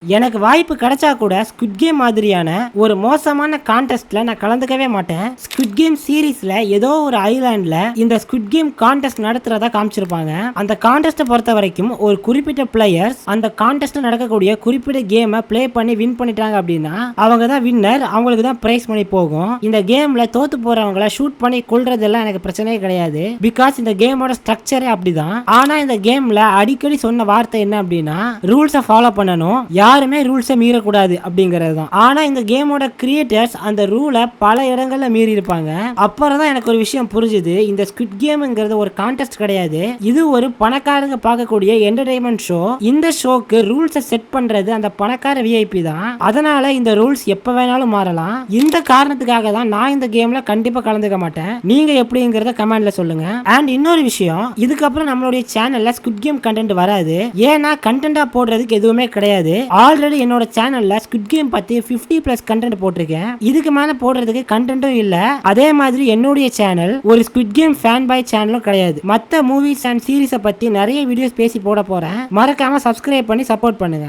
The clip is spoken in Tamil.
எனக்கு வாய்ப்பு கிடைச்சா கூட ஸ்குவிட் கேம் மாதிரியான ஒரு மோசமான கான்டெஸ்ட்ல நான் கலந்துக்கவே மாட்டேன். ஸ்குவிட் கேம் சீரீஸ்ல ஏதோ ஒரு ஐலாண்ட்ல இந்த ஸ்குவிட் கேம் கான்டெஸ்ட் நடத்துறதா காமிச்சிருப்பாங்க. அந்த கான்டெஸ்ட்டை பொறுத்த வரைக்கும் ஒரு குறிப்பிட்ட பிளேயர்ஸ் அந்த கான்டெஸ்ட் நடக்கக்கூடிய குறிப்பிட்ட கேமை பிளே பண்ணி வின் பண்ணிட்டாங்க அப்படின்னா அவங்க தான் வின்னர், அவங்களுக்கு தான் பிரைஸ் மணி போகும். இந்த கேம்ல தோத்து போறவங்கள ஷூட் பண்ணி கொல்றதெல்லாம் எனக்கு பிரச்சனையே கிடையாது. பிகாஸ் இந்த கேமோட ஸ்ட்ரக்சரே அப்படிதான். ஆனா இந்த கேம்ல அடிக்கடி சொன்ன வார்த்தை என்ன அப்படின்னா ரூல்ஸை ஃபாலோ பண்ணணும், யாருமே ரூல்ஸை மீறக்கூடாது அப்படிங்கிறது தான். ஆனா இந்த கேமோட கிரியேட்டர்ஸ் அந்த ரூலை பல இடங்கள்ல மீறி இருப்பாங்க. அப்புறம் தான் எனக்கு ஒரு விஷயம் புரிஞ்சுது, இந்த ஸ்குவிட் கேம்ங்கிறது ஒரு கான்டெஸ்ட் கிடையாது, இது ஒரு பணக்காரங்க பார்க்கக்கூடிய என்டர்டைன்மெண்ட் ஷோ. இந்த ஷோக்கு ரூல்ஸை செட் பண்றது அந்த பணக்கார விஐபி தான். அதனால இந்த ரூல்ஸ் எப்ப வேணாலும் மாறலாம். இந்த காரணத்துக்காக தான் நான் இந்த கேம்ல கண்டிப்பா கலந்துக்க மாட்டேன். நீங்க எப்படிங்கிறத கமெண்ட்ல சொல்லுங்க. அண்ட் இன்னொரு விஷயம், இதுக்கப்புறம் நம்மளுடைய சேனல்ல ஸ்குவிட் கேம் கண்டென்ட் வராது. ஏன்னா கண்டென்ட்டா போடுறதுக்கு எதுவுமே கிடையாது. ஆல்ரெடி என்னோட சேனல்ல ஸ்குவிட் கேம் பத்தி 50+ கண்டென்ட் போட்டிருக்கேன். இதுக்கு மேல போடுறதுக்கு கண்டென்ட்டும் இல்ல. அதே மாதிரி என்னுடைய சேனல் ஒரு ஸ்குவிட் கேம் ஃபேன் பாய் சேனலும் கிடையாது. மத்த மூவிஸ் அண்ட் சீரிஸை பத்தி நிறைய வீடியோஸ் பேசி போட போறேன். மறக்காம சப்ஸ்கிரைப் பண்ணி சப்போர்ட் பண்ணுங்க.